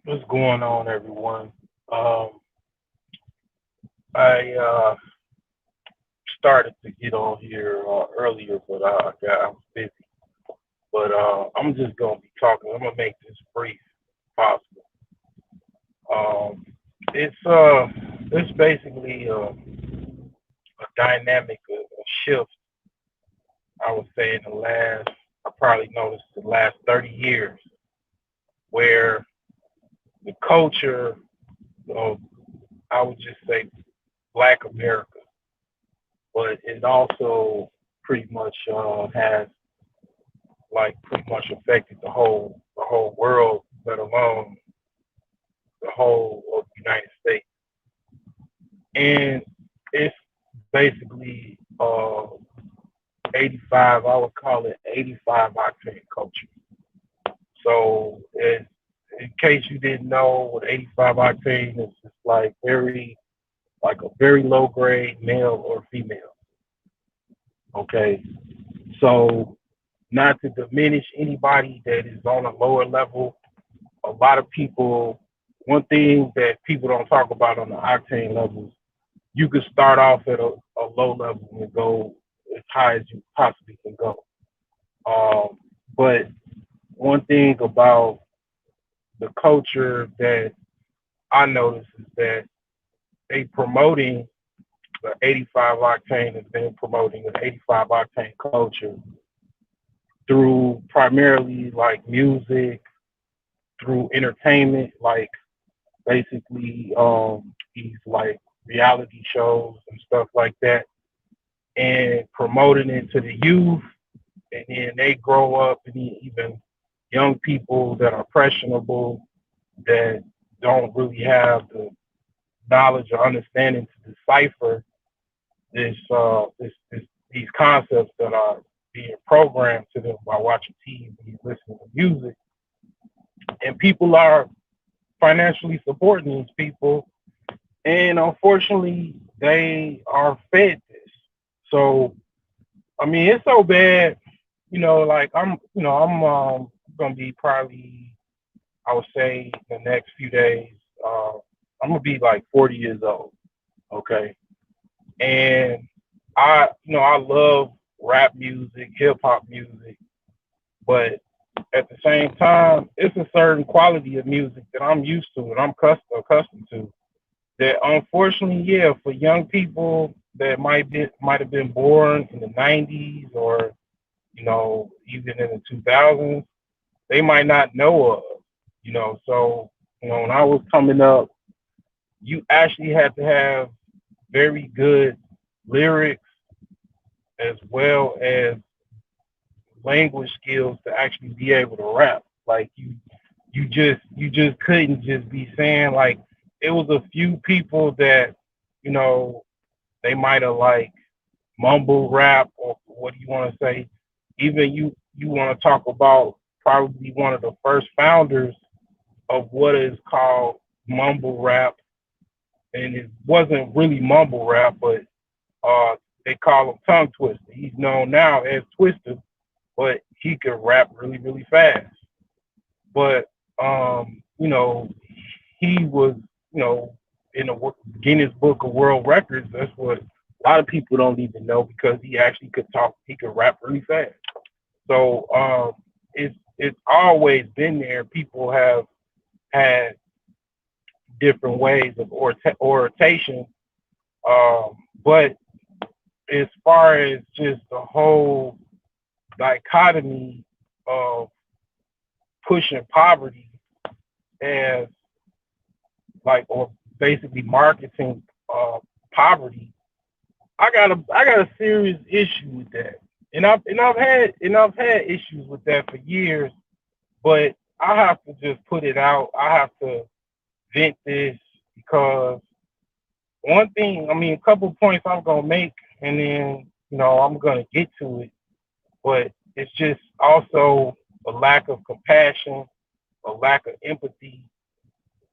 What's going on, everyone? Um, I started to get on here earlier, but I was busy. But I'm just gonna be talking. I'm gonna make this brief if possible. Um, it's basically a dynamic, a shift. I would say in the last, I probably noticed the last 30 years, where the culture of, I would just say, Black America, but it also pretty much has like pretty much affected the whole world, let alone the whole of the United States. And it's basically 85. I would call it 85 octane culture. So in case you didn't know what 85 octane is, it's like a very low grade male or female. Okay, so not to diminish anybody that is on a lower level. A lot of people, one thing that people don't talk about on the octane levels, you could start off at a low level and go as high as you possibly can go. But one thing about the culture that I notice is that they promoting the 85 octane has been promoting the 85 octane culture through primarily like music, through entertainment, like basically these like reality shows and stuff like that, and promoting it to the youth, and then they grow up and even young people that are questionable, that don't really have the knowledge or understanding to decipher these concepts that are being programmed to them by watching TV, listening to music, and people are financially supporting these people, and unfortunately, they are fed this. So, I mean, it's so bad. Like I'm gonna be probably, I would say, the next few days. I'm gonna be like 40 years old. Okay, and I love rap music, hip hop music, but at the same time, it's a certain quality of music that I'm used to and I'm accustomed to, that unfortunately, yeah, for young people that might have been born in the '90s, or even in the 2000s, they might not know of. So when I was coming up, you actually had to have very good lyrics as well as language skills to actually be able to rap. Like you just couldn't just be saying, like, it was a few people that you know they might have like mumble rap, or what do you want to say? Even you want to talk about probably one of the first founders of what is called mumble rap, and it wasn't really mumble rap, but uh, they call him Tongue Twister. He's known now as Twister, but he could rap really, really fast. But he was, you know, in the Guinness Book of World Records. That's what a lot of people don't even know, because he actually could talk. He could rap really fast. So it's always been there. People have had different ways of oration, but as far as just the whole dichotomy of pushing poverty as like, or basically marketing poverty, I got a serious issue with that. And I've had issues with that for years, but I have to just put it out. I have to vent this, because one thing, I mean, a couple of points I'm gonna make, and then I'm gonna get to it. But it's just also a lack of compassion, a lack of empathy,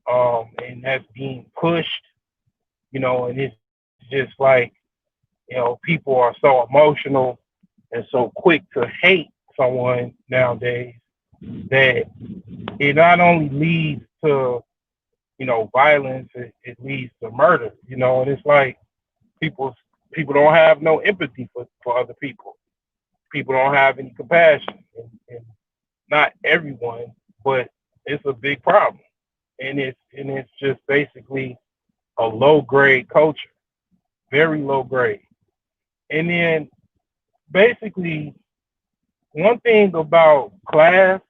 and that's being pushed. And it's just like, people are so emotional and so quick to hate someone nowadays, that it not only leads to, violence, it leads to murder, and it's like people people don't have no empathy for other people. People don't have any compassion, and not everyone, but it's a big problem, and it's just basically a low grade culture, very low grade. And then basically one thing about class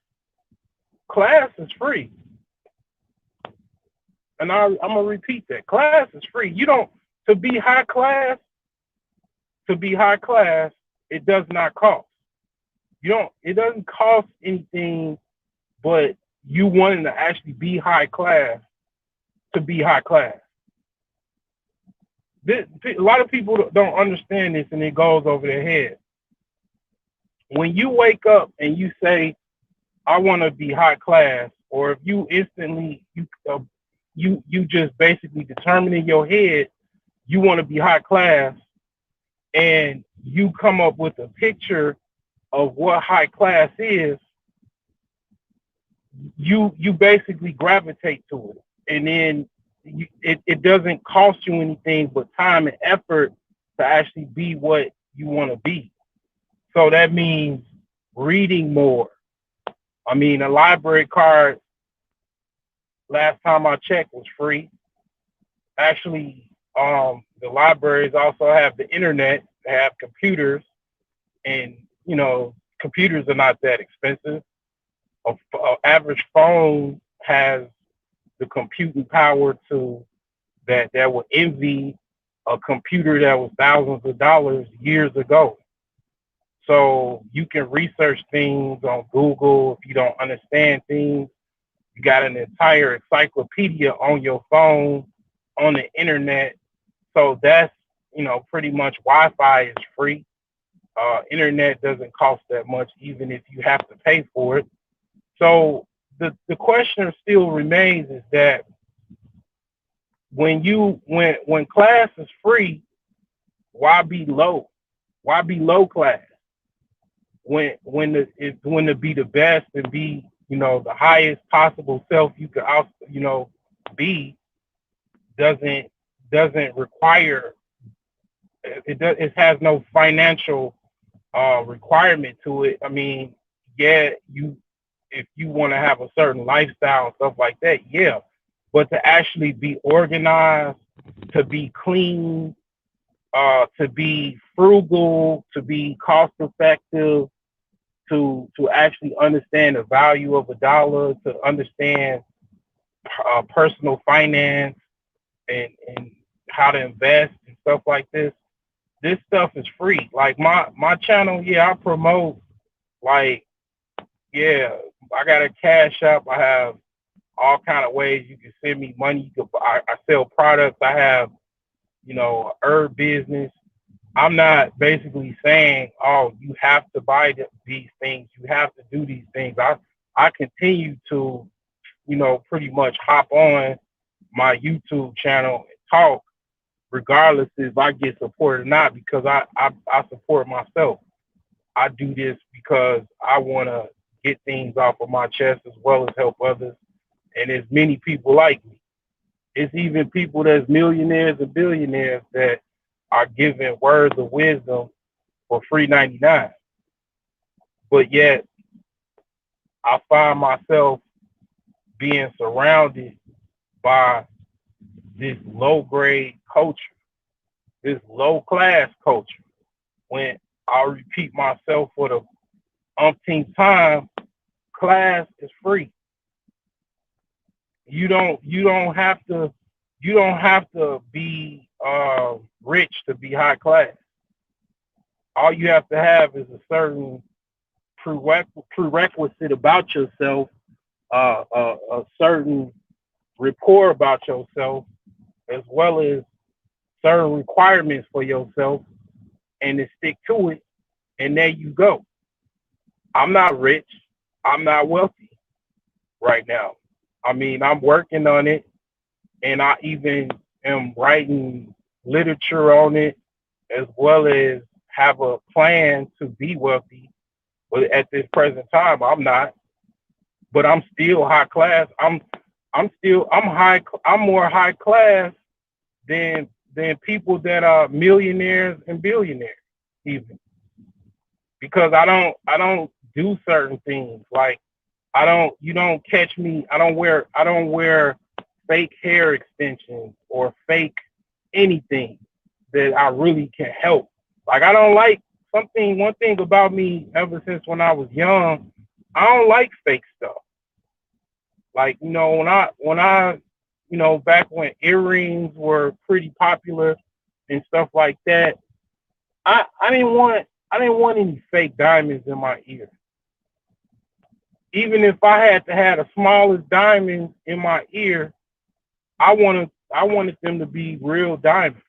is free, and I'm gonna repeat that class is free. You don't to be high class to be high class. It does not cost. You don't. It doesn't cost anything, but you wanting to actually be high class to be high class. A lot of people don't understand this, and it goes over their head. When you wake up and you say, "I want to be high class," or if you instantly you just basically determine in your head you want to be high class, and you come up with a picture of what high class is, you basically gravitate to it, and then it doesn't cost you anything but time and effort to actually be what you want to be. So that means reading more. I mean, a library card, last time I checked, was free. Actually, the libraries also have the internet, they have computers, and computers are not that expensive. A average phone has the computing power to that would envy a computer that was thousands of dollars years ago. So you can research things on Google if you don't understand things. You got an entire encyclopedia on your phone, on the internet. So that's, pretty much Wi-Fi is free. Internet doesn't cost that much, even if you have to pay for it. So the question still remains is that when class is free, why be low? Why be low class? When to be the best and be, the highest possible self you could also, be, doesn't require it has no financial requirement to it. I mean, yeah, if you want to have a certain lifestyle and stuff like that, yeah. But to actually be organized, to be clean, to be frugal, to be cost effective, to actually understand the value of a dollar, to understand personal finance and how to invest and stuff like this. This stuff is free. Like my channel, yeah, I promote, like, yeah, I got a Cashapp. I have all kind of ways you can send me money. I sell products. I have, a herb business. I'm not basically saying, oh, you have to buy these things. You have to do these things. I continue to, pretty much hop on my YouTube channel and talk, regardless if I get support or not, because I support myself. I do this because I want to get things off of my chest as well as help others. And there's many people like me. It's even people that's millionaires and billionaires that are giving words of wisdom for free 99. But yet I find myself being surrounded by this low grade culture, this low class culture. When I repeat myself for the umpteenth time, class is free. You don't have to be rich to be high class. All you have to have is a certain prerequisite about yourself, a certain rapport about yourself, as well as certain requirements for yourself, and to stick to it. And there you go. I'm not rich. I'm not wealthy right now. I mean, I'm working on it, and I even am writing literature on it, as well as have a plan to be wealthy. But at this present time, I'm not. But I'm still high class. I'm more high class than people that are millionaires and billionaires, even, because I don't do certain things. Like, you don't catch me. I don't wear fake hair extensions or fake anything that I really can help. Like, I don't like one thing about me ever since when I was young, I don't like fake stuff. Like, back when earrings were pretty popular and stuff like that, I didn't want any fake diamonds in my ear. Even if I had to have the smallest diamonds in my ear, I wanted them to be real diamonds.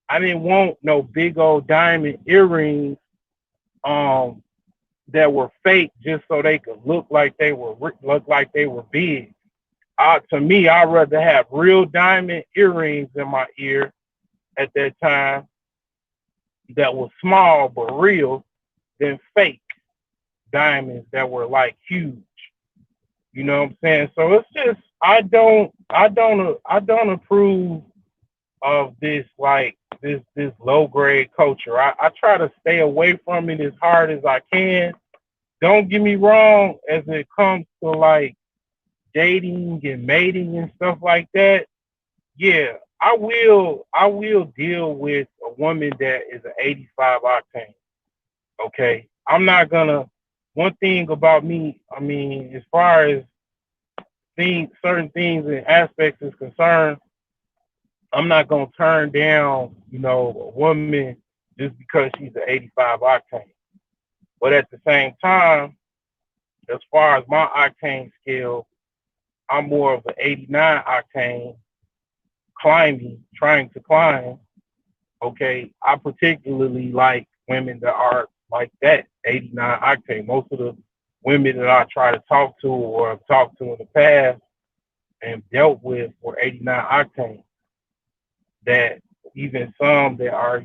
I didn't want no big old diamond earrings um that were fake just so they could look like they were big. To me, I'd rather have real diamond earrings in my ear at that time that was small but real than fake diamonds that were like huge. You know what I'm saying? So it's just I don't approve of this, like, this low grade culture. I try to stay away from it as hard as I can. Don't get me wrong, as it comes to like dating and mating and stuff like that. Yeah, I will deal with a woman that is an 85 octane. Okay. I'm not gonna One thing about me, I mean, as far as certain things and aspects is concerned, I'm not gonna turn down, a woman just because she's an 85 octane. But at the same time, as far as my octane scale, I'm more of an 89 octane, trying to climb. Okay, I particularly like women that are like that, 89 octane. Most of the women that I try to talk to or have talked to in the past and dealt with were 89 octane. That even some that are,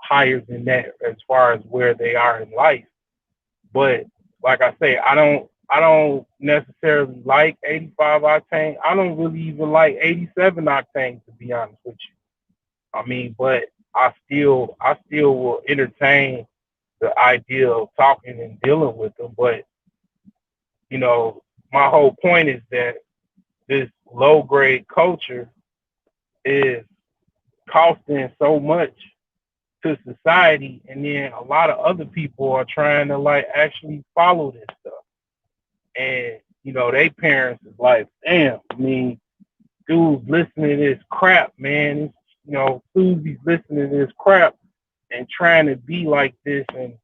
higher than that as far as where they are in life. But like I say, I don't necessarily like 85 octane. I don't really even like 87 octane, to be honest with you. I mean, but I still will entertain the idea of talking and dealing with them. But, you know, my whole point is that this low grade culture is costing so much to society, and then a lot of other people are trying to like actually follow this stuff. And, they parents is like, damn, I mean, dudes listening to this crap, man. Susie's listening to this crap and trying to be like this, and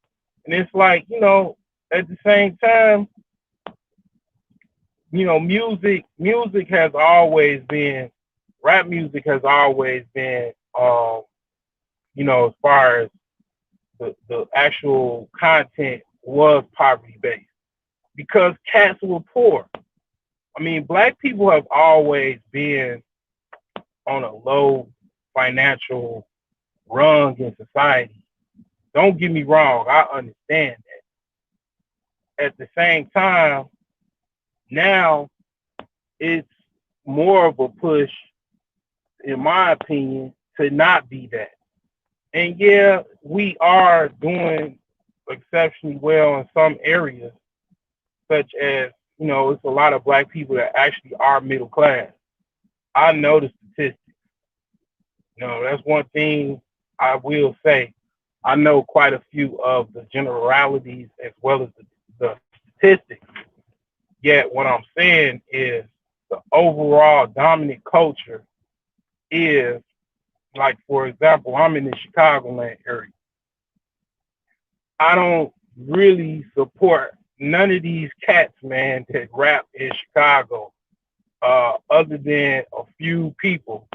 it's like, at the same time, music has always been rap music has always been, as far as the actual content was poverty based because cats were poor. I mean, black people have always been on a low financial rung in society. Don't get me wrong, I understand that. At the same time, now it's more of a push, in my opinion, to not be that. And yeah, we are doing exceptionally well in some areas, such as, it's a lot of black people that actually are middle class. I know the statistics. That's one thing I will say. I know quite a few of the generalities as well as the statistics. Yet what I'm saying is the overall dominant culture is, like, for example, I'm in the Chicagoland area. I don't really support none of these cats, man, that rap in Chicago, other than a few people.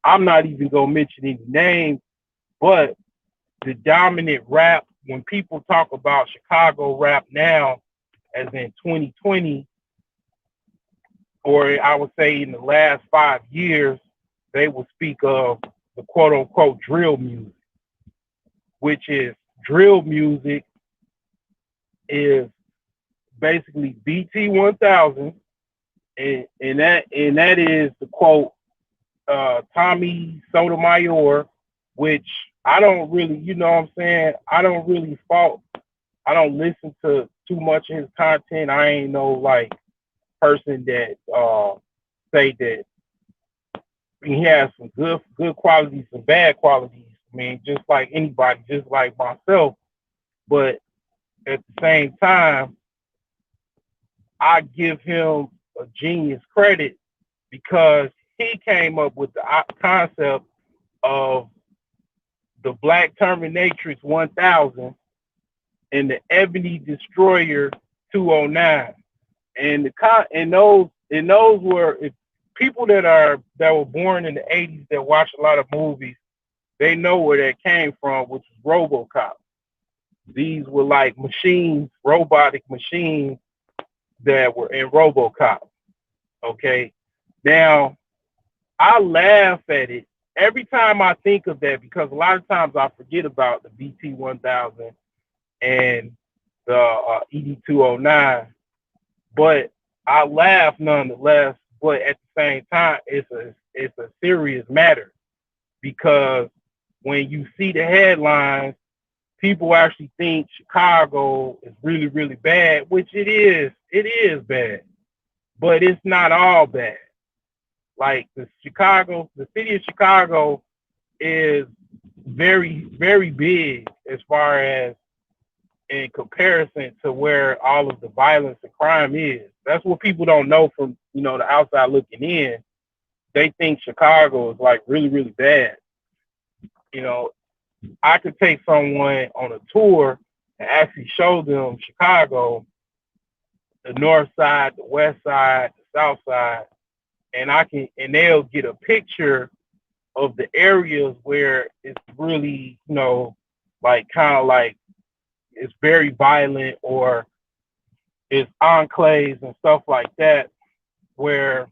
I'm not even gonna mention any names, but the dominant rap, when people talk about Chicago rap now, as in 2020, or I would say in the last 5 years, they will speak of the quote unquote drill music, which is drill music is basically BT 1000 and that is the quote, Tommy Sotomayor, which I don't really, you know what I'm saying? I don't really fault. I don't listen to too much of his content. I ain't no like person that say that he has some good qualities and bad qualities. I mean, just like anybody, just like myself. But at the same time, I give him a genius credit because he came up with the concept of the Black Terminatrix 1000 and the Ebony Destroyer 209. And those were, if people that were born in the 80s that watch a lot of movies, they know where that came from, which is RoboCop. These were like machines, robotic machines that were in RoboCop. Okay. Now, I laugh at it every time I think of that because a lot of times I forget about the BT 1000 and the ED 209, but I laugh nonetheless. But at the same time, it's a serious matter because when you see the headlines, people actually think Chicago is really, really bad, which it is. It is bad, but it's not all bad. Like the city of Chicago is very, very big as far as in comparison to where all of the violence and crime is. That's what people don't know from, the outside looking in. They think Chicago is like really, really bad. I could take someone on a tour and actually show them Chicago, the north side, the west side, the south side, and they'll get a picture of the areas where it's really, like kind of like it's very violent or it's enclaves and stuff like that, where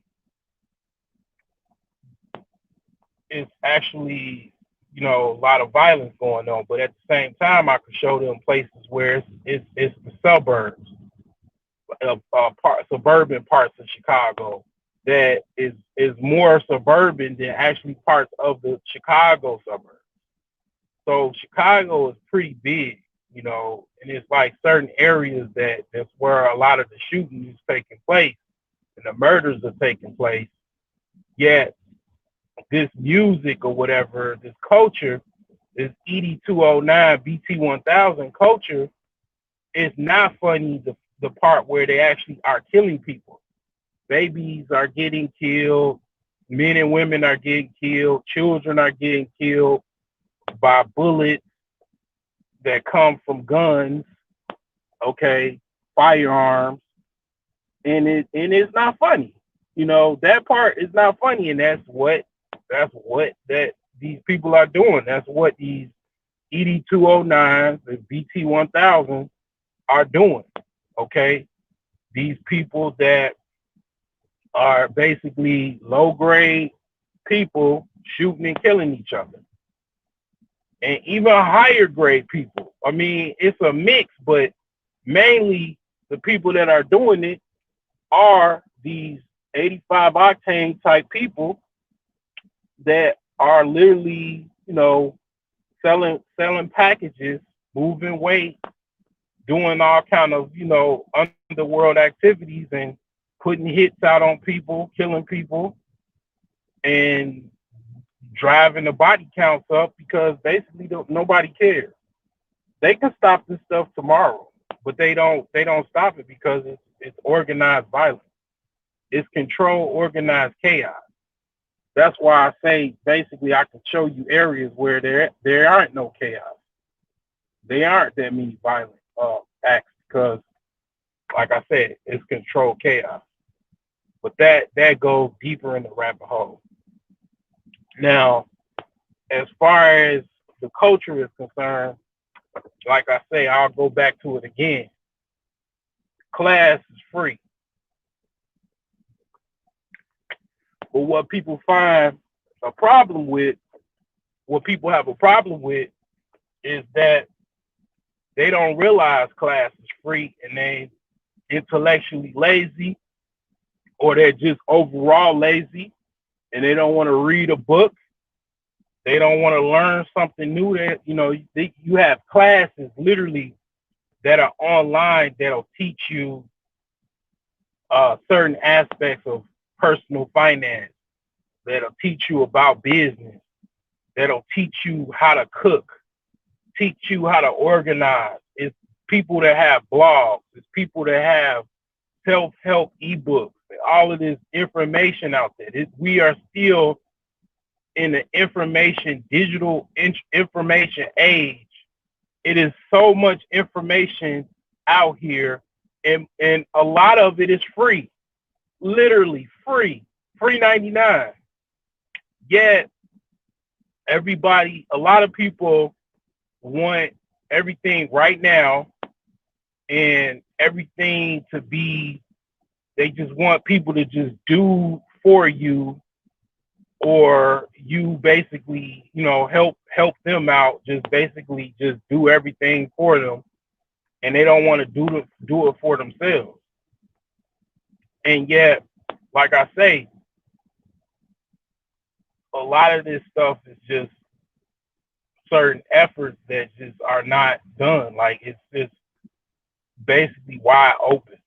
it's actually, a lot of violence going on. But at the same time, I could show them places where it's the suburbs, suburban parts of Chicago that is more suburban than actually parts of the Chicago suburbs. So Chicago is pretty big, and it's like certain areas that's where a lot of the shooting is taking place and the murders are taking place. Yet this music or whatever, this culture, this ED 209, BT 1000 culture is not funny. The part where they actually are killing people. Babies are getting killed. Men and women are getting killed. Children are getting killed by bullets that come from guns, okay, firearms, and it's not funny. That part is not funny, and that's what that these people are doing. That's what these ED 209s and BT 1000 are doing. Okay, these people that are basically low grade people shooting and killing each other. And even higher grade people. I mean, it's a mix, but mainly the people that are doing it are these 85 octane type people that are literally, selling packages, moving weight, doing all kind of, underworld activities and putting hits out on people, killing people, and driving the body counts up because basically nobody cares. They can stop this stuff tomorrow, but they don't stop it because it's organized violence. It's controlled, organized chaos. That's why I say basically I can show you areas where there aren't no chaos. There aren't that many violent acts because, like I said, it's controlled chaos. But that goes deeper in the rabbit hole. Now, as far as the culture is concerned, like I say, I'll go back to it again. Class is free. But what people have a problem with is that they don't realize class is free and they intellectually lazy or they're just overall lazy and they don't want to read a book. They don't want to learn something new. That you have classes literally that are online that'll teach you certain aspects of personal finance. That'll teach you about business. That'll teach you how to cook. Teach you how to organize. It's people that have blogs. It's people that have self-help ebooks. All of this information out there. We are still in the digital information age. It is so much information out here, and a lot of it is free, literally free 99. Yet a lot of people want everything right now, and everything to be, they just want people to just do for you, or you basically, help them out, just basically just do everything for them, and they don't want to do it for themselves. And yet, like I say, a lot of this stuff is just certain efforts that just are not done. Like, it's just basically wide open.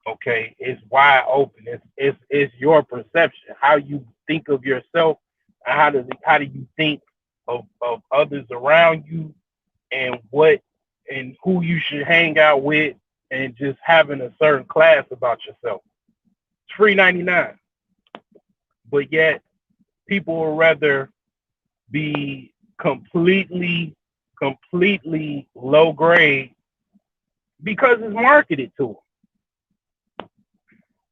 Okay, it's wide open. It's your perception, how you think of yourself, and how do you think of others around you, and who you should hang out with, and just having a certain class about yourself. It's free 99, but yet people would rather be completely low grade because it's marketed to them.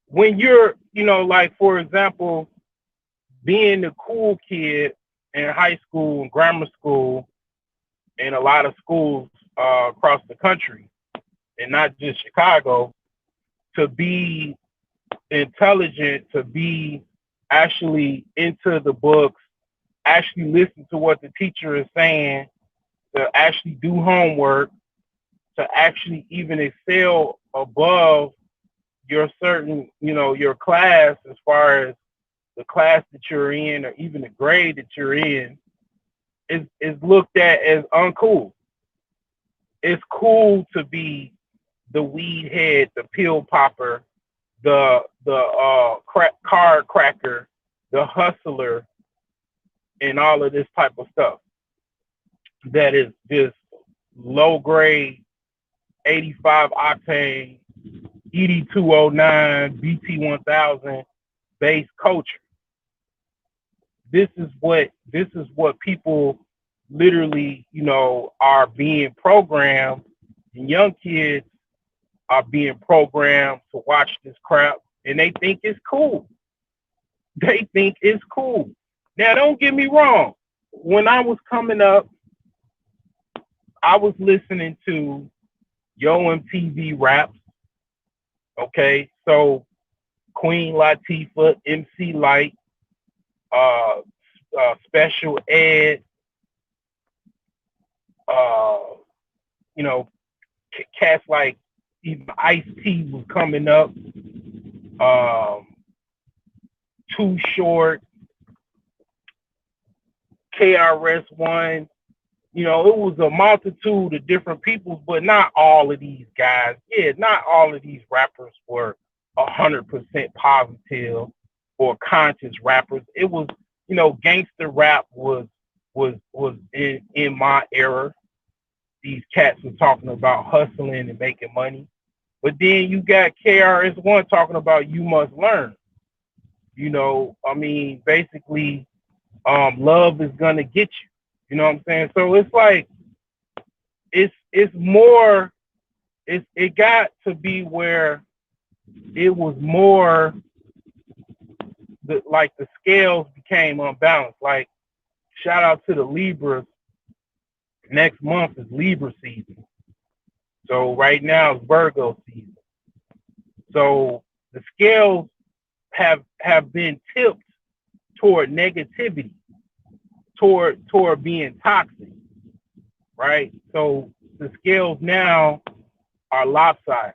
When you're, like, for example, being the cool kid in high school and grammar school and a lot of schools across the country, and not just Chicago, to be intelligent, to be actually into the books, actually listen to what the teacher is saying, to actually do homework, to actually even excel above your certain, your class, as far as the class that you're in, or even the grade that you're in, is looked at as uncool. It's cool to be the weed head, the pill popper, the card cracker, the hustler, and all of this type of stuff that is just low grade, 85 octane, ED 209, BT 1000 base culture. This is what people literally, are being programmed, and young kids are being programmed to watch this crap, and they think it's cool. They think it's cool. Now, don't get me wrong. When I was coming up, I was listening to Yo MTV raps. Okay, so Queen Latifah, MC Light, Special Ed, cats like even Ice-T was coming up, Too Short, KRS-One. It was a multitude of different people, but not all of these guys. Yeah, not all of these rappers were 100% positive or conscious rappers. It was, gangster rap was in my era. These cats were talking about hustling and making money. But then you got KRS-One talking about you must learn. Basically, love is gonna get you. You know what I'm saying? So it's like, it's more, it got to be where it was more, the scales became unbalanced. Like, shout out to the Libras. Next month is Libra season. So right now it's Virgo season. So the scales have been tipped toward negativity, toward being toxic, right? So the scales now are lopsided.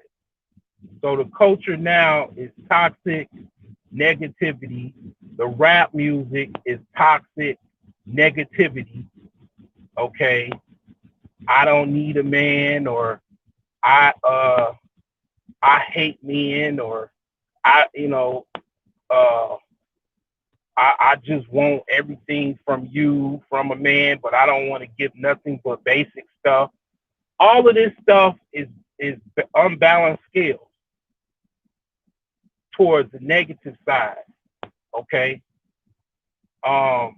So the culture now is toxic negativity. The rap music is toxic negativity. Okay, I don't need a man, or I uh I hate men, or I you know uh I just want everything from you, from a man, but I don't want to give nothing but basic stuff. All of this stuff is unbalanced scales towards the negative side. Okay, a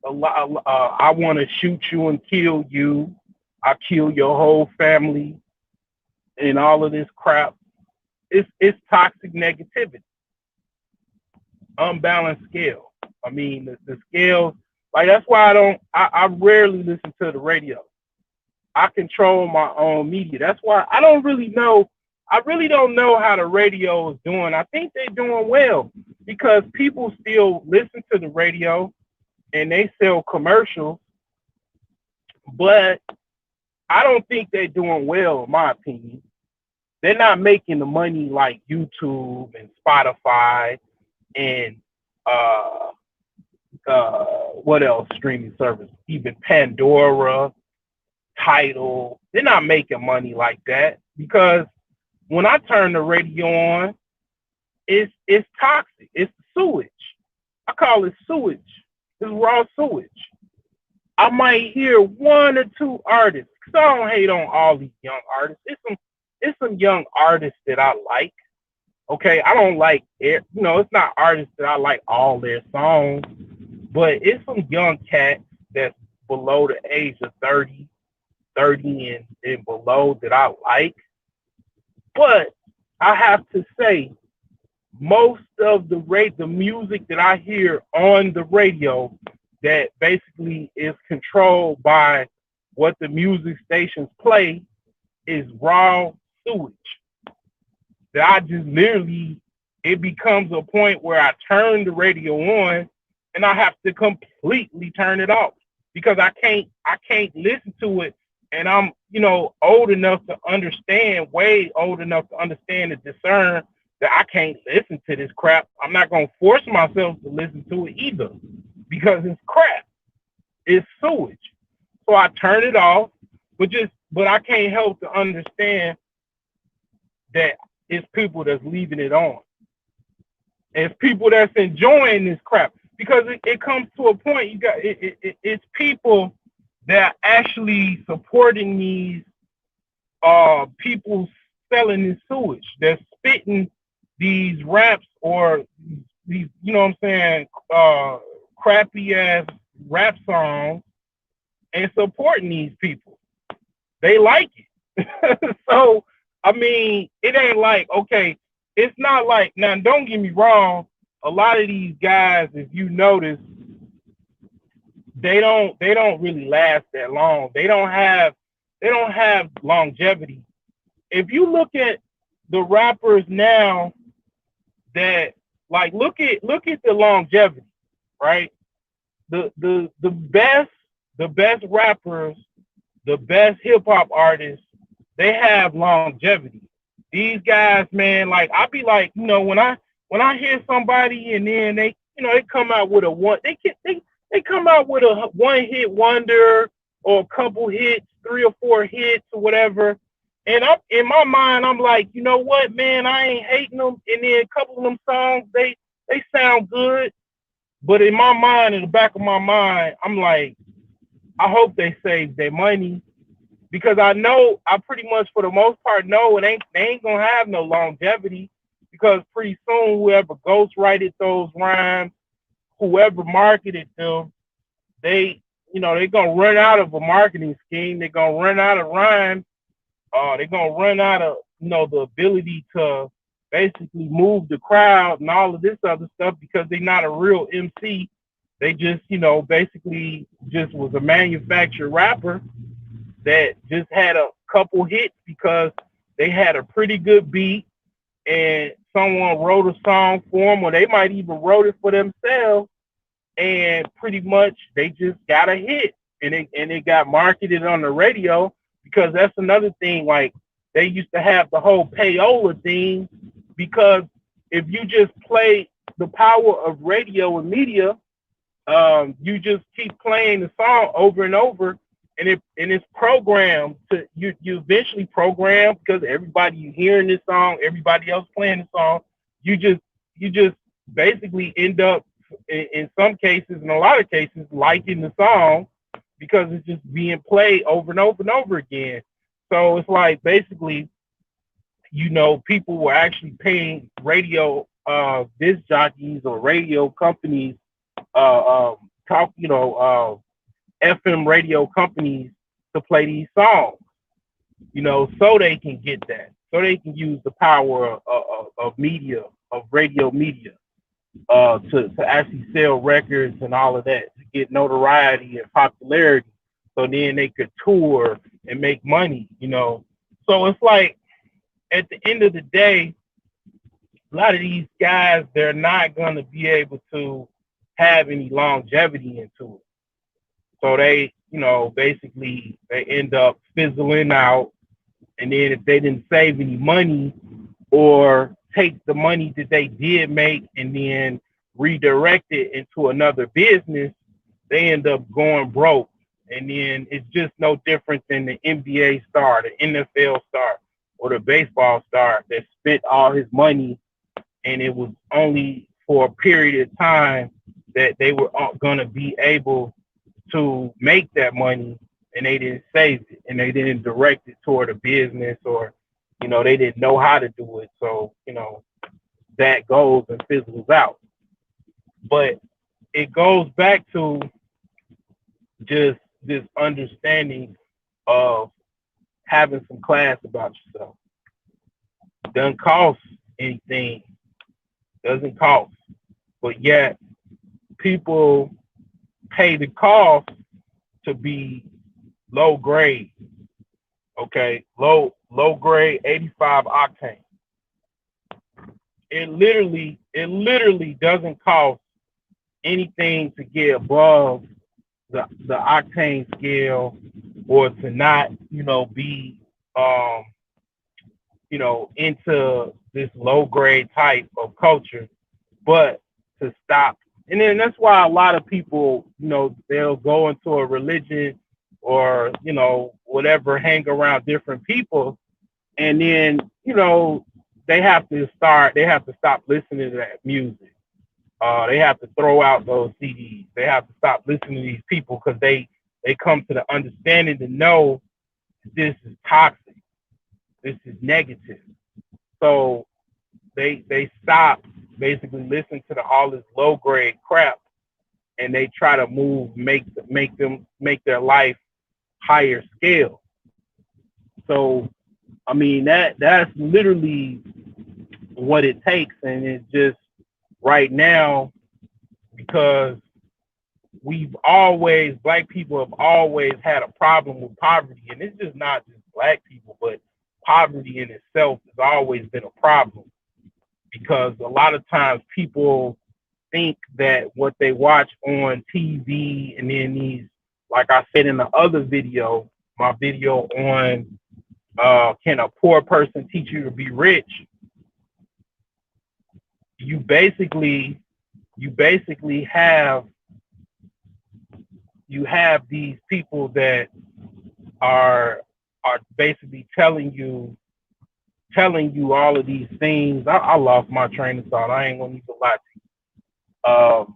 lot. I want to shoot you and kill you. I kill your whole family, and all of this crap. It's toxic negativity, unbalanced scale. I mean, the scales. Like that's why I rarely listen to the radio. I control my own media. That's why I don't really know. I really don't know how the radio is doing. I think they're doing well because people still listen to the radio and they sell commercials, but I don't think they're doing well, in my opinion. They're not making the money like YouTube and Spotify and uh what else streaming service, even Pandora, Tidal. They're not making money like that because when I turn the radio on, it's toxic. It's sewage. I call it sewage. It's raw sewage. I might hear one or two artists. Cause I don't hate on all these young artists. It's some young artists that I like. Okay, I don't like it. It's not artists that I like all their songs, but it's some young cats that's below the age of 30 and below that I like. But I have to say, most of the music that I hear on the radio that basically is controlled by what the music stations play is raw sewage. That I just literally, it becomes a point where I turn the radio on and I have to completely turn it off because I can't listen to it. And I'm, old enough to understand, way old enough to understand and discern that I can't listen to this crap. I'm not going to force myself to listen to it either because it's crap. It's sewage. So I turn it off, but I can't help to understand that it's people that's leaving it on. It's people that's enjoying this crap because it comes to a point it's people that are actually supporting these people selling this sewage. They're spitting these raps or these, what I'm saying, crappy ass rap songs and supporting these people. They like it. So, I mean, it ain't like, okay, it's not like, now don't get me wrong, a lot of these guys, if you notice, they don't really last that long. They don't have longevity. If you look at the rappers now that like look at the longevity, right? The best rappers, the best hip hop artists, they have longevity. These guys, man, like I be like, when I hear somebody and then they come out with they come out with a one hit wonder or a couple hits, 3 or 4 hits or whatever. And I'm in my mind, I'm like, you know what, man, I ain't hating them. And then a couple of them songs, they sound good. But in my mind, in the back of my mind, I'm like, I hope they save their money because I pretty much for the most part know they ain't gonna have no longevity because pretty soon whoever ghostwrited those rhymes, whoever marketed them, they're gonna run out of a marketing scheme. They're gonna run out of rhymes. They're gonna run out of the ability to basically move the crowd and all of this other stuff because they're not a real MC. They just basically just was a manufactured rapper that just had a couple hits because they had a pretty good beat and someone wrote a song for them, or they might even wrote it for themselves, and pretty much they just got a hit and it got marketed on the radio because that's another thing. Like they used to have the whole payola thing, because if you just play the power of radio and media, you just keep playing the song over and over, and it's programmed to you eventually program, because everybody you hearing this song, everybody else playing the song, you just basically end up in some cases, in a lot of cases, liking the song because it's just being played over and over and over again. So it's like basically, people were actually paying radio disc jockeys or radio companies, FM radio companies to play these songs, so they can get that, so they can use the power of media, of radio media, to actually sell records and all of that, to get notoriety and popularity, so then they could tour and make money, So it's like, at the end of the day, a lot of these guys, they're not going to be able to have any longevity into it. So they, basically they end up fizzling out. And then if they didn't save any money, or take the money that they did make and then redirect it into another business, they end up going broke. And then it's just no different than the NBA star, the NFL star, or the baseball star that spent all his money, and it was only for a period of time that they were going to be able to make that money, and they didn't save it, and they didn't direct it toward a business, or they didn't know how to do it. So that goes and fizzles out. But it goes back to just this understanding of having some class about yourself. Doesn't cost anything, doesn't cost, but yet people pay the cost to be low grade. Okay, low grade 85 octane. It literally doesn't cost anything to get above the octane scale, or to not, be into this low grade type of culture, but to stop. And then that's why a lot of people, they'll go into a religion, or, whatever, hang around different people. And then, they have to stop listening to that music. They have to throw out those CDs. They have to stop listening to these people, because they come to the understanding to know this is toxic. This is negative. So they stop basically listening to all this low grade crap, and they try to make their life higher scale. So I mean, that's literally what it takes. And it's just right now, because black people have always had a problem with poverty. And it's just not just black people, but poverty in itself has always been a problem, because a lot of times people think that what they watch on TV, and then these, like I said in the other video, my video on can a poor person teach you to be rich? You basically have these people that are basically telling you all of these things. I lost my train of thought. I ain't gonna even lie to you.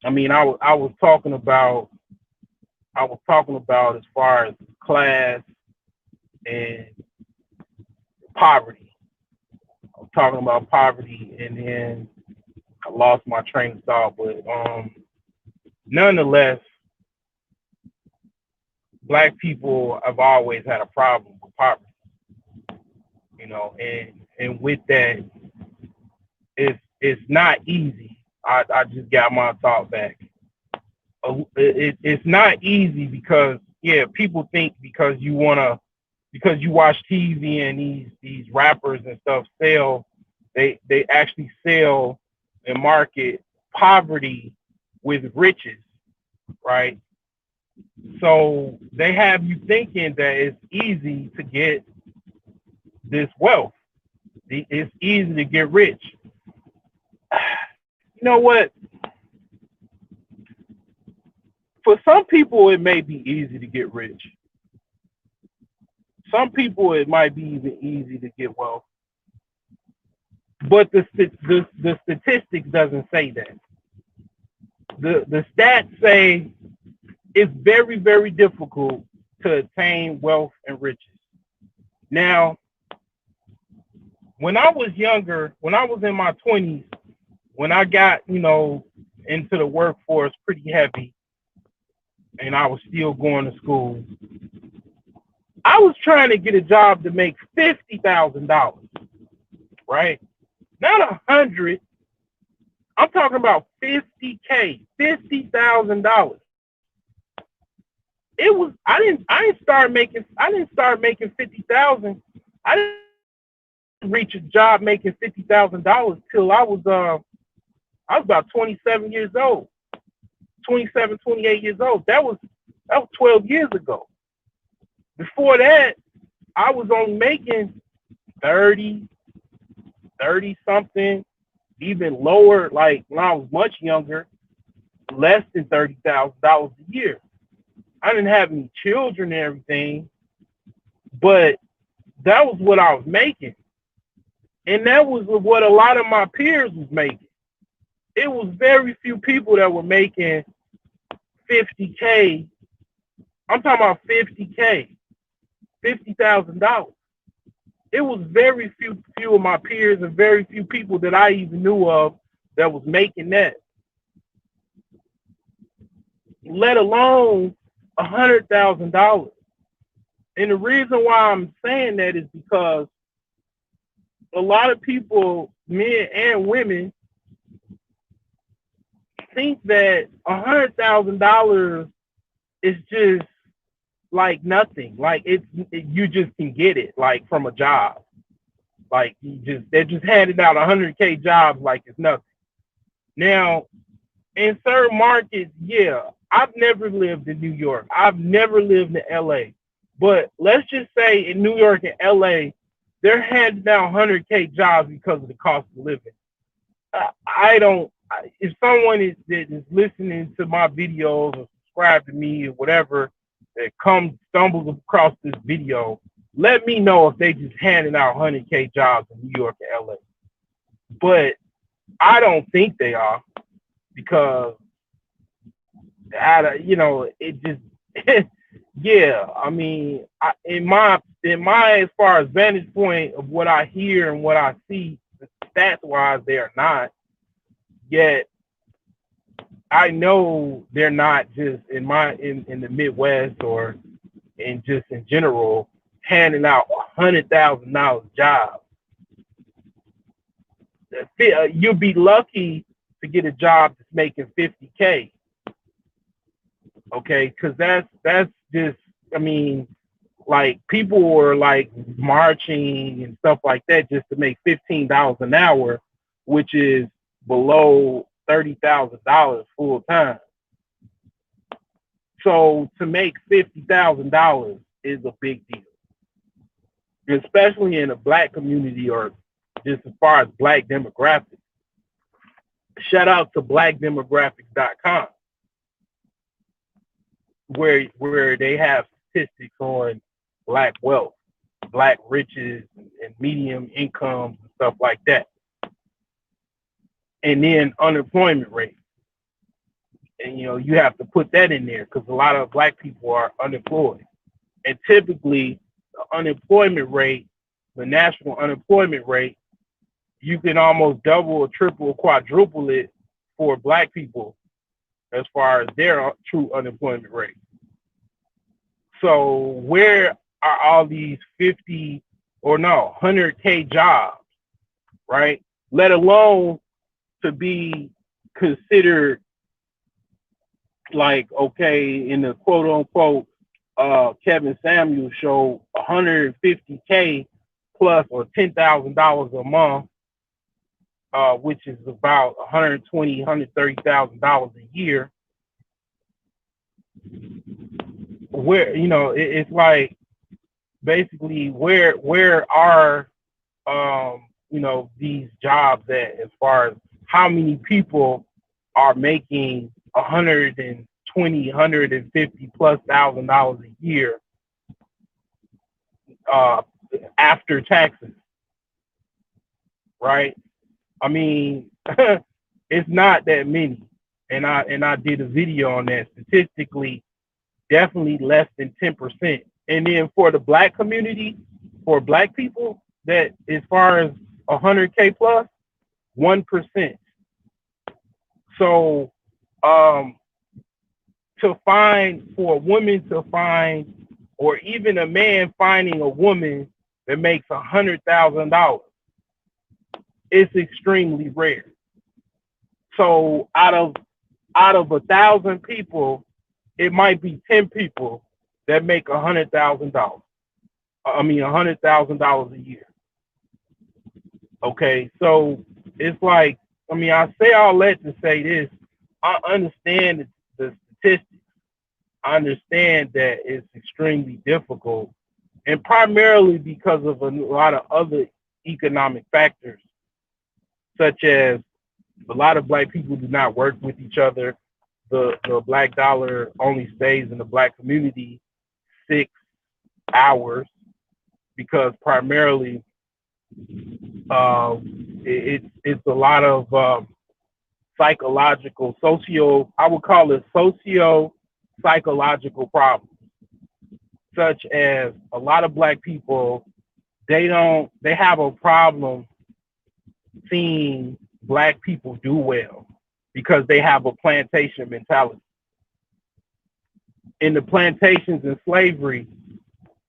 I mean, I was talking about as far as class and poverty. I was talking about poverty, and then I lost my train of thought. But nonetheless, black people have always had a problem with poverty, and with that, it's not easy. I just got my thought back. It's not easy, because people think because you watch TV and these rappers and stuff sell, they actually sell and market poverty with riches, right? So they have you thinking that it's easy to get this wealth. It's easy to get rich. You know what? For some people, it may be easy to get rich. Some people, it might be even easy to get wealth. But the statistics doesn't say that. The stats say it's very, very difficult to attain wealth and riches. Now, when I was younger, when I was in my 20s, when I got, into the workforce pretty heavy, and I was still going to school, I was trying to get a job to make $50,000, right? Not 100. I'm talking about $50K, $50,000. I didn't start making 50,000. I didn't reach a job making $50,000 till I was about 27 years old. 27, 28 years old. That was 12 years ago. Before that, I was only making 30 something, even lower, like when I was much younger, less than $30,000 a year. I didn't have any children and everything, but that was what I was making. And that was what a lot of my peers was making. It was very few people that were making 50K. I'm talking about 50K, $50,000. It was very few of my peers and very few people that I even knew of that was making that, let alone $100,000. And the reason why I'm saying that is because a lot of people, men and women, think that $100,000 is just like nothing. Like you just can get it like from a job. Like they're just handing out 100K jobs like it's nothing. Now, in certain markets, yeah, I've never lived in New York. I've never lived in LA. But let's just say in New York and LA, they're handing out 100K jobs because of the cost of living. If someone is listening to my videos or subscribe to me or whatever, that stumbles across this video, let me know if they just handing out 100K jobs in New York and LA. But I don't think they are, because it just yeah. I mean, in my as far as vantage point of what I hear and what I see, stats wise, they are not. Yet I know they're not just in the Midwest or in general handing out $100,000 jobs. You'll be lucky to get a job that's making 50K. Okay, because that's just, I mean, like people were like marching and stuff like that just to make $15 an hour, which is below $30,000 full time. So to make $50,000 is a big deal, especially in a Black community or just as far as Black demographics. Shout out to blackdemographics.com, where they have statistics on Black wealth, Black riches, and medium incomes and stuff like that. And then unemployment rate. And, you have to put that in there because a lot of Black people are unemployed. And typically, the unemployment rate, the national unemployment rate, you can almost double or triple or quadruple it for Black people as far as their true unemployment rate. So where are all these 100K jobs, right? Let alone to be considered like, okay, in the quote unquote Kevin Samuels show, 150K plus or $10,000 a month, which is about $120,000, $130,000 a year. Where it's like basically where are these jobs at, as far as how many people are making 120, 150 plus $1,000 a year uh, after taxes, right? I mean, it's not that many, and I did a video on that. Statistically, definitely less than 10%. And then for the black community, for black people, that as far as 100K plus, 1%. So um, for a woman to find, or even a man finding a woman that makes $100,000, it's extremely rare. So out of 1,000 people, it might be 10 people that make $100,000. $100,000 a year. Okay, so it's like, I say all that to say this. I understand the statistics. I understand that it's extremely difficult, and primarily because of a lot of other economic factors, such as a lot of black people do not work with each other. The black dollar only stays in the black community 6 hours, because primarily it's a lot of psychological, I would call it socio-psychological problems, such as a lot of black people, they have a problem seeing black people do well because they have a plantation mentality. In the plantations and slavery,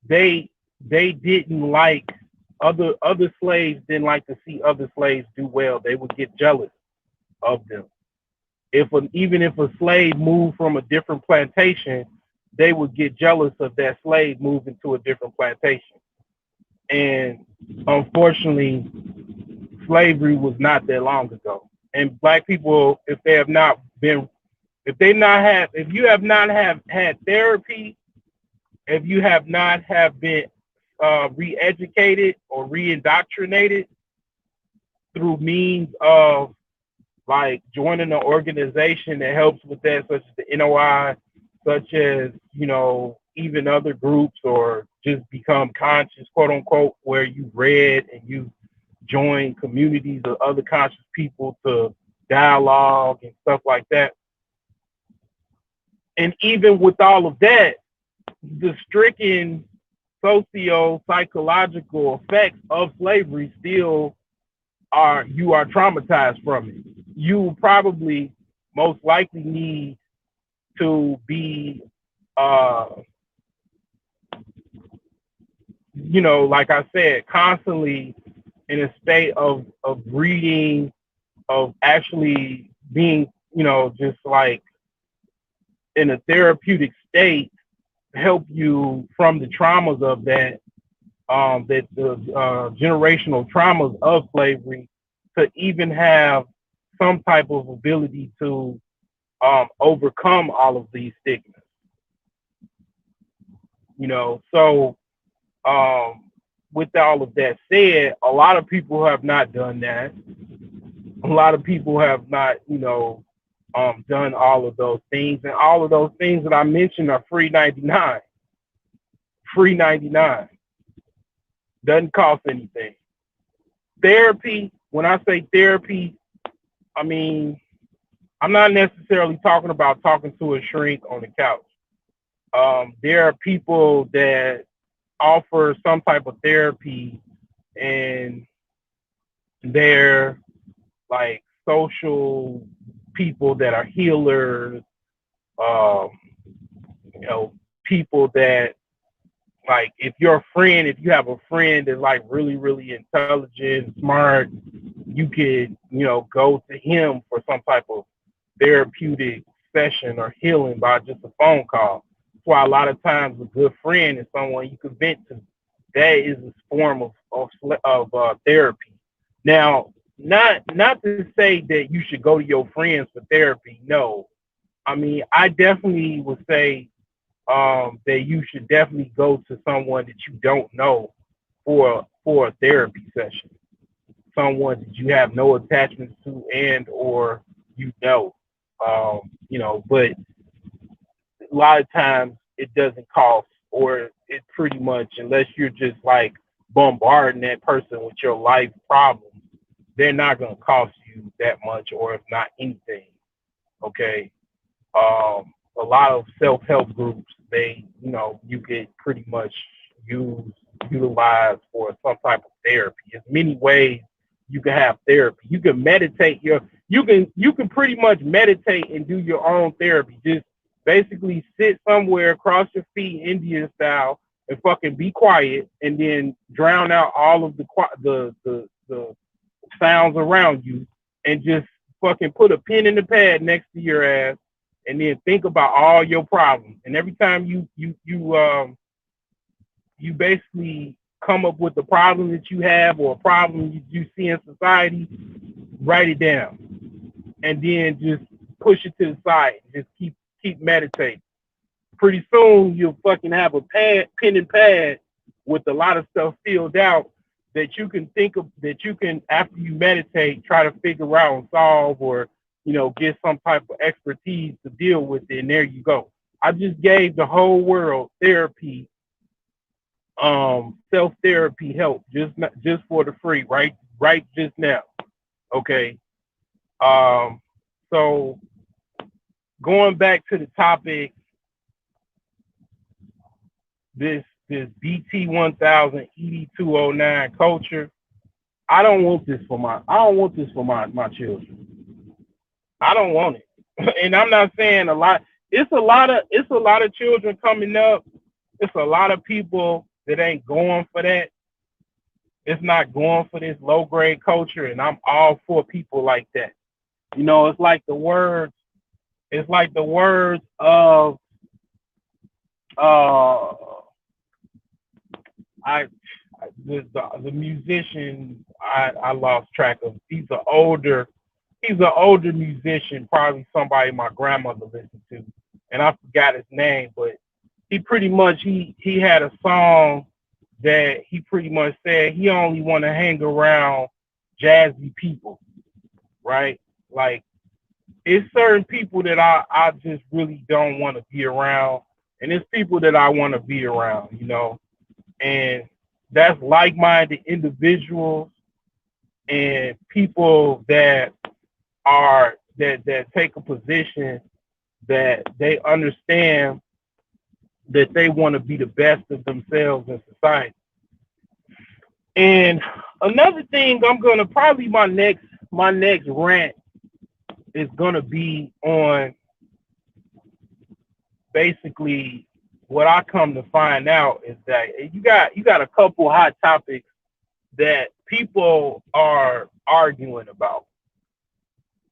they didn't like other slaves didn't like to see other slaves do well. They would get jealous of them. Even if a slave moved from a different plantation, they would get jealous of that slave moving to a different plantation. And unfortunately, slavery was not that long ago. And black people, if you have not had therapy, if you have not have been re-educated or re-indoctrinated through means of like joining an organization that helps with that, such as the NOI, such as, even other groups, or just become conscious, quote unquote, where you read and you join communities of other conscious people to dialogue and stuff like that. And even with all of that, the stricken socio-psychological effects of slavery still you are traumatized from it. You probably most likely need to be, like I said, constantly in a state of reading, of actually being, just like in a therapeutic state, help you from the traumas of that, the generational traumas of slavery, to even have some type of ability to overcome all of these stigmas. So with all of that said, a lot of people have not done that. A lot of people have not, done all of those things, and all of those things that I mentioned are free 99. Free 99. Doesn't cost anything. Therapy, when I say therapy, I'm not necessarily talking about talking to a shrink on the couch. There are people that offer some type of therapy, and they're like social people that are healers, people that, like, if you have a friend that's like really, really intelligent, smart, you could, go to him for some type of therapeutic session or healing by just a phone call. That's why a lot of times a good friend is someone you can vent to. That is a form of therapy. Now, not to say that you should go to your friends for therapy. No, I definitely would say that you should definitely go to someone that you don't know for a therapy session. Someone that you have no attachments to and or you know. But a lot of times it doesn't cost, or it pretty much, unless you're just like bombarding that person with your life problems, they're not going to cost you that much, or if not anything. Okay. A lot of self-help groups, you could pretty much use utilize for some type of therapy. There's many ways you can have therapy. You can meditate you can pretty much meditate and do your own therapy. Just basically sit somewhere across your feet, Indian style, and fucking be quiet, and then drown out all of the sounds around you, and just fucking put a pen in the pad next to your ass, and then think about all your problems. And every time you basically come up with the problem that you have, or a problem you see in society, write it down, and then just push it to the side. Just keep meditating. Pretty soon you'll fucking have a pen and pad with a lot of stuff filled out that you can think of, that you can, after you meditate, try to figure out and solve, or get some type of expertise to deal with it. And there you go. I just gave the whole world therapy, self-therapy help, just for the free, right just now. Okay. So going back to the topic, this BT 1000 ED 209 culture, I don't want this for my children. I don't want it. And I'm not saying a lot. It's a lot of children coming up. It's a lot of people that ain't going for that. It's not going for this low grade culture, and I'm all for people like that. It's like the words of the musician, I lost track of. He's an older musician, probably somebody my grandmother listened to, and I forgot his name, but he pretty much he had a song that he pretty much said he only want to hang around jazzy people, right? Like, it's certain people that I just really don't want to be around, and it's people that I want to be around, and that's like-minded individuals and people that take a position that they understand that they want to be the best of themselves in society. And another thing, I'm gonna probably my next rant is gonna be on basically what I come to find out is that you got a couple hot topics that people are arguing about,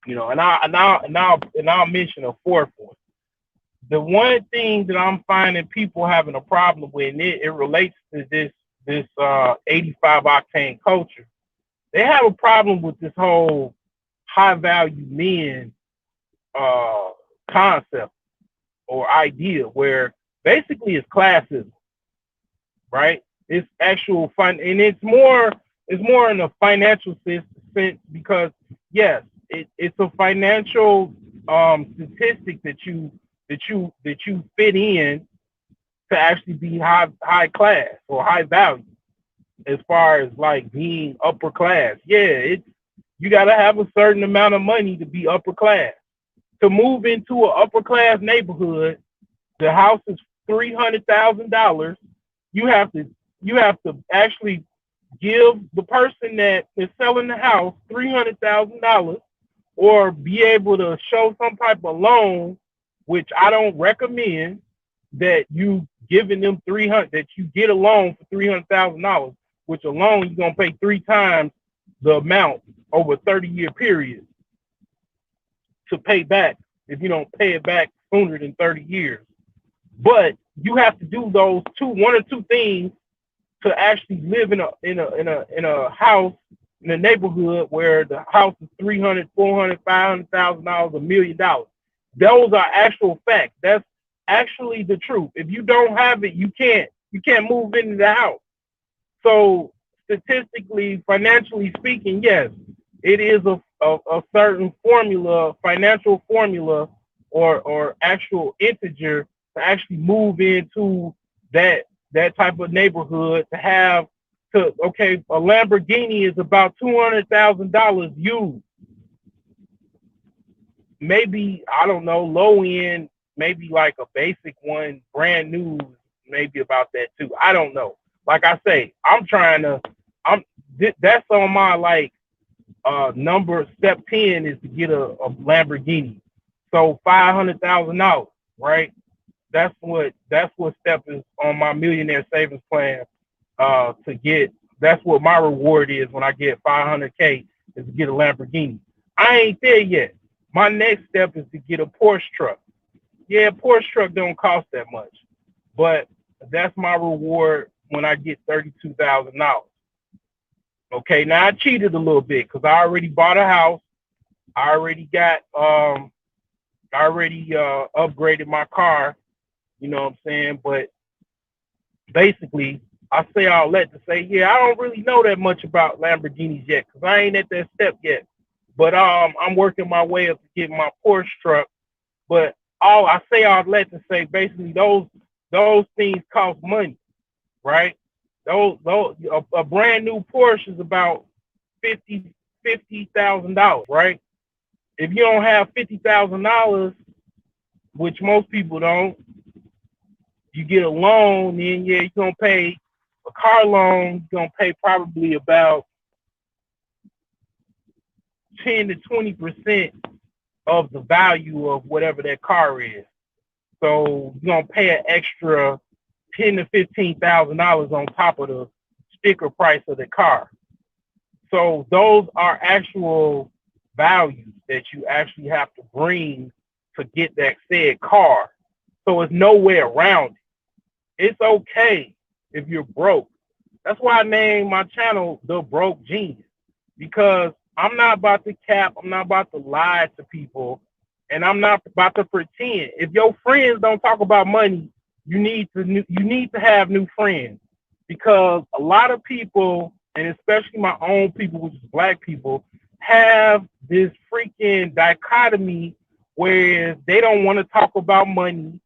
and I'll mention a fourth one. The one thing that I'm finding people having a problem with, and it relates to this 85 octane culture. They have a problem with this whole high value men concept or idea, where basically it's classism, right? It's actual fun, and it's more in a financial sense, because yes, it's a financial statistic that you fit in to actually be high class or high value, as far as like being upper class. Yeah, you got to have a certain amount of money to be upper class. To move into an upper class neighborhood, the house is $300,000. You have to actually give the person that is selling the house $300,000, or be able to show some type of loan, which I don't recommend, that you giving them that you get a loan for $300,000, which a loan you're gonna pay 3 times the amount over a 30-year period to pay back if you don't pay it back sooner than 30 years. But you have to do one or two things to actually live in a house in a neighborhood where the house is $300,000, $400,000, $500,000, $1 million. Those are actual facts. actually the truth. If you don't have it, you can't move into the house. So statistically, financially speaking, yes, it is a certain formula, financial formula, or actual integer to actually move into that type of neighborhood to have to okay, a Lamborghini is about $200,000 used. Maybe I don't know, low end, maybe like a basic one, brand new, maybe about that too. I don't know. Like I say, I'm that's on my like number step 10 is to get a Lamborghini. So $500,000, right? That's what step is on my millionaire savings plan to get. That's what my reward is when I get 500K is to get a Lamborghini. I ain't there yet. My next step is to get a Porsche truck. Yeah, Porsche truck don't cost that much, but that's my reward when I get $32,000. Okay, now I cheated a little bit because I already bought a house. I already got I already upgraded my car. You know what I'm saying? But basically, I say all that to say, yeah, I don't really know that much about Lamborghinis yet because I ain't at that step yet. But I'm working my way up to get my Porsche truck. But I say all that to say, basically, those things cost money, right? Those a brand new Porsche is about $50,000, right? If you don't have $50,000, which most people don't, you get a loan, then yeah, you're gonna pay a car loan. You're gonna pay probably about 10 to 20% of the value of whatever that car is. So you're gonna pay an extra $10,000 to $15,000 on top of the sticker price of the car. So those are actual values that you actually have to bring to get that said car. So it's no way around it. It's okay if you're broke. That's why I named my channel The Broke Genius, because I'm not about to cap, I'm not about to lie to people, and I'm not about to pretend. If your friends don't talk about money, you need to have new friends, because a lot of people, and especially my own people, which is black people, have this freaking dichotomy where they don't want to talk about money.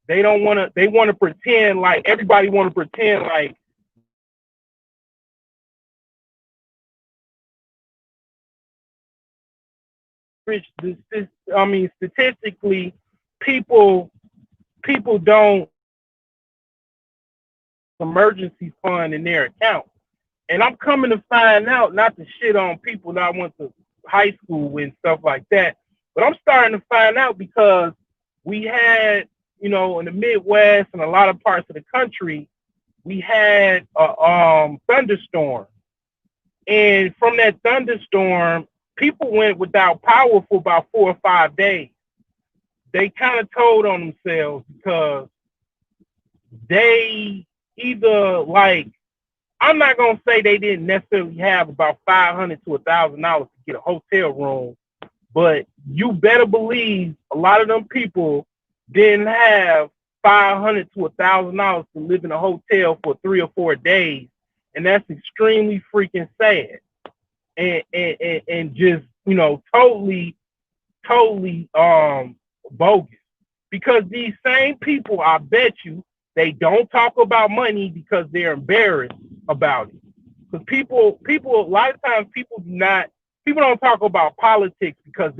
They want to pretend like everybody want to pretend like rich. I mean, statistically, people don't emergency fund in their account. And I'm coming to find out, not to shit on people that I went to high school with and stuff like that, but I'm starting to find out because we had, in the Midwest and a lot of parts of the country, we had a thunderstorm. And from that thunderstorm, people went without power for about 4 or 5 days. They kind of told on themselves because they either like, I'm not going to say they didn't necessarily have about $500 to $1,000 to get a hotel room, but you better believe a lot of them people didn't have $500 to $1,000 to live in a hotel for 3 or 4 days, and that's extremely freaking sad, and just totally bogus. Because these same people, I bet you, they don't talk about money because they're embarrassed about it. Because people, a lot of times people don't talk about politics because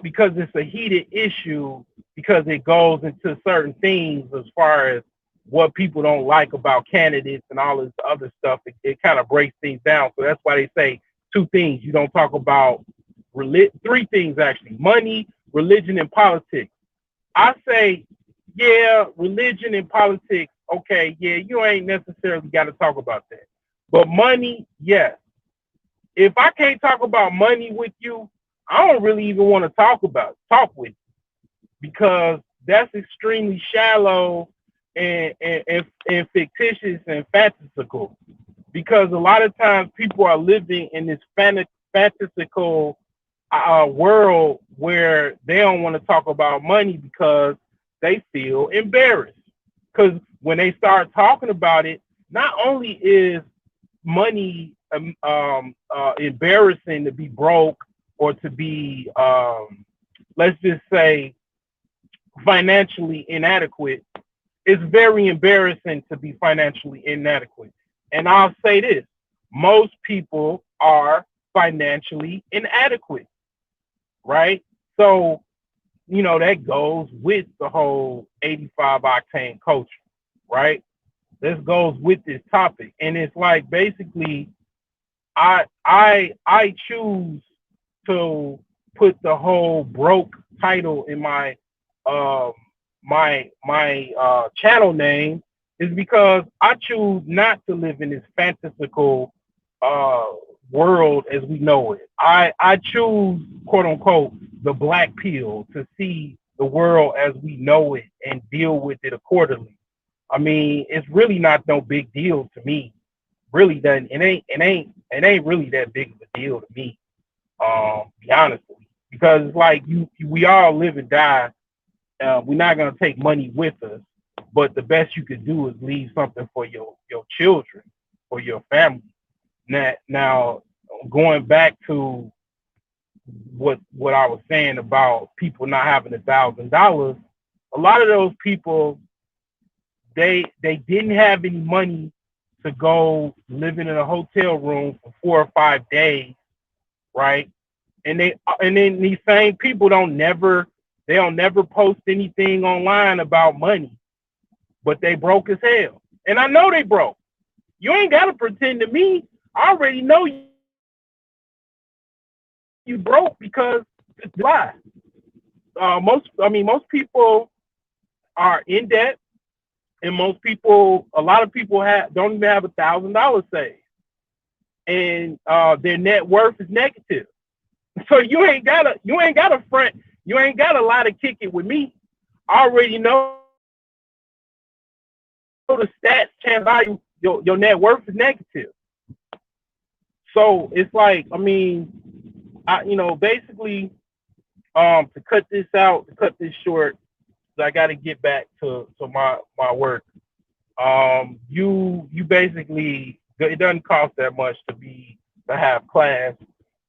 because it's a heated issue, because it goes into certain things as far as what people don't like about candidates and all this other stuff. It kind of breaks things down. So that's why they say 2 things. You don't talk about 3 things actually: money, religion, and politics. I say, yeah, religion and politics, okay, yeah, you ain't necessarily got to talk about that. But money, yes. If I can't talk about money with you, I don't really even want to talk with you, because that's extremely shallow and fictitious and fantastical. Because a lot of times people are living in this fantastical world where they don't want to talk about money because they feel embarrassed. Because when they start talking about it, not only is money embarrassing to be broke or to be, let's just say, financially inadequate, it's very embarrassing to be financially inadequate. And I'll say this, most people are financially inadequate, right? So, that goes with the whole 85 octane culture, right? This goes with this topic. And it's like, basically, I choose to put the whole broke title in my uh, channel name, is because I choose not to live in this fantastical uh, world as we know it. I choose, quote unquote, the black pill, to see the world as we know it and deal with it accordingly. I mean, it's really not no big deal to me. Really, doesn't it ain't really that big of a deal to me. Be honest with you, because it's like we all live and die. We're not gonna take money with us, but the best you could do is leave something for your children, for your family. Now, going back to what I was saying about people not having $1,000, a lot of those people, they didn't have any money to go living in a hotel room for 4 or 5 days, right? And then these same people they'll never post anything online about money, but they broke as hell. And I know they broke. You ain't gotta pretend to me. I already know you broke because it's a lie. Most people are in debt, and a lot of people don't even have $1,000 saved, and their net worth is negative. So you ain't gotta front. You ain't got a lot of kick it with me. I already know the stats. Chance value, your net worth is negative. So it's like, basically, to cut this short, I got to get back to my work. You basically, it doesn't cost that much to have class,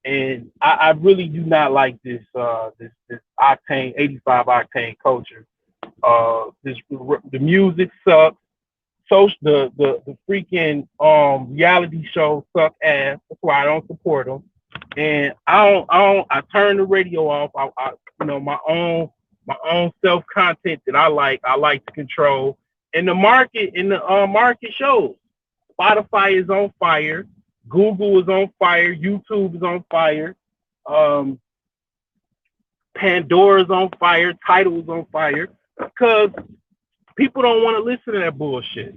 and I really do not like this octane 85 octane culture. The music sucks. So the freaking reality shows suck ass. That's why I don't support them. And I turn the radio off. My own self content that I like to control. And the market shows. Spotify is on fire. Google is on fire. YouTube is on fire. Pandora is on fire. Tidal is on fire. Because people don't want to listen to that bullshit.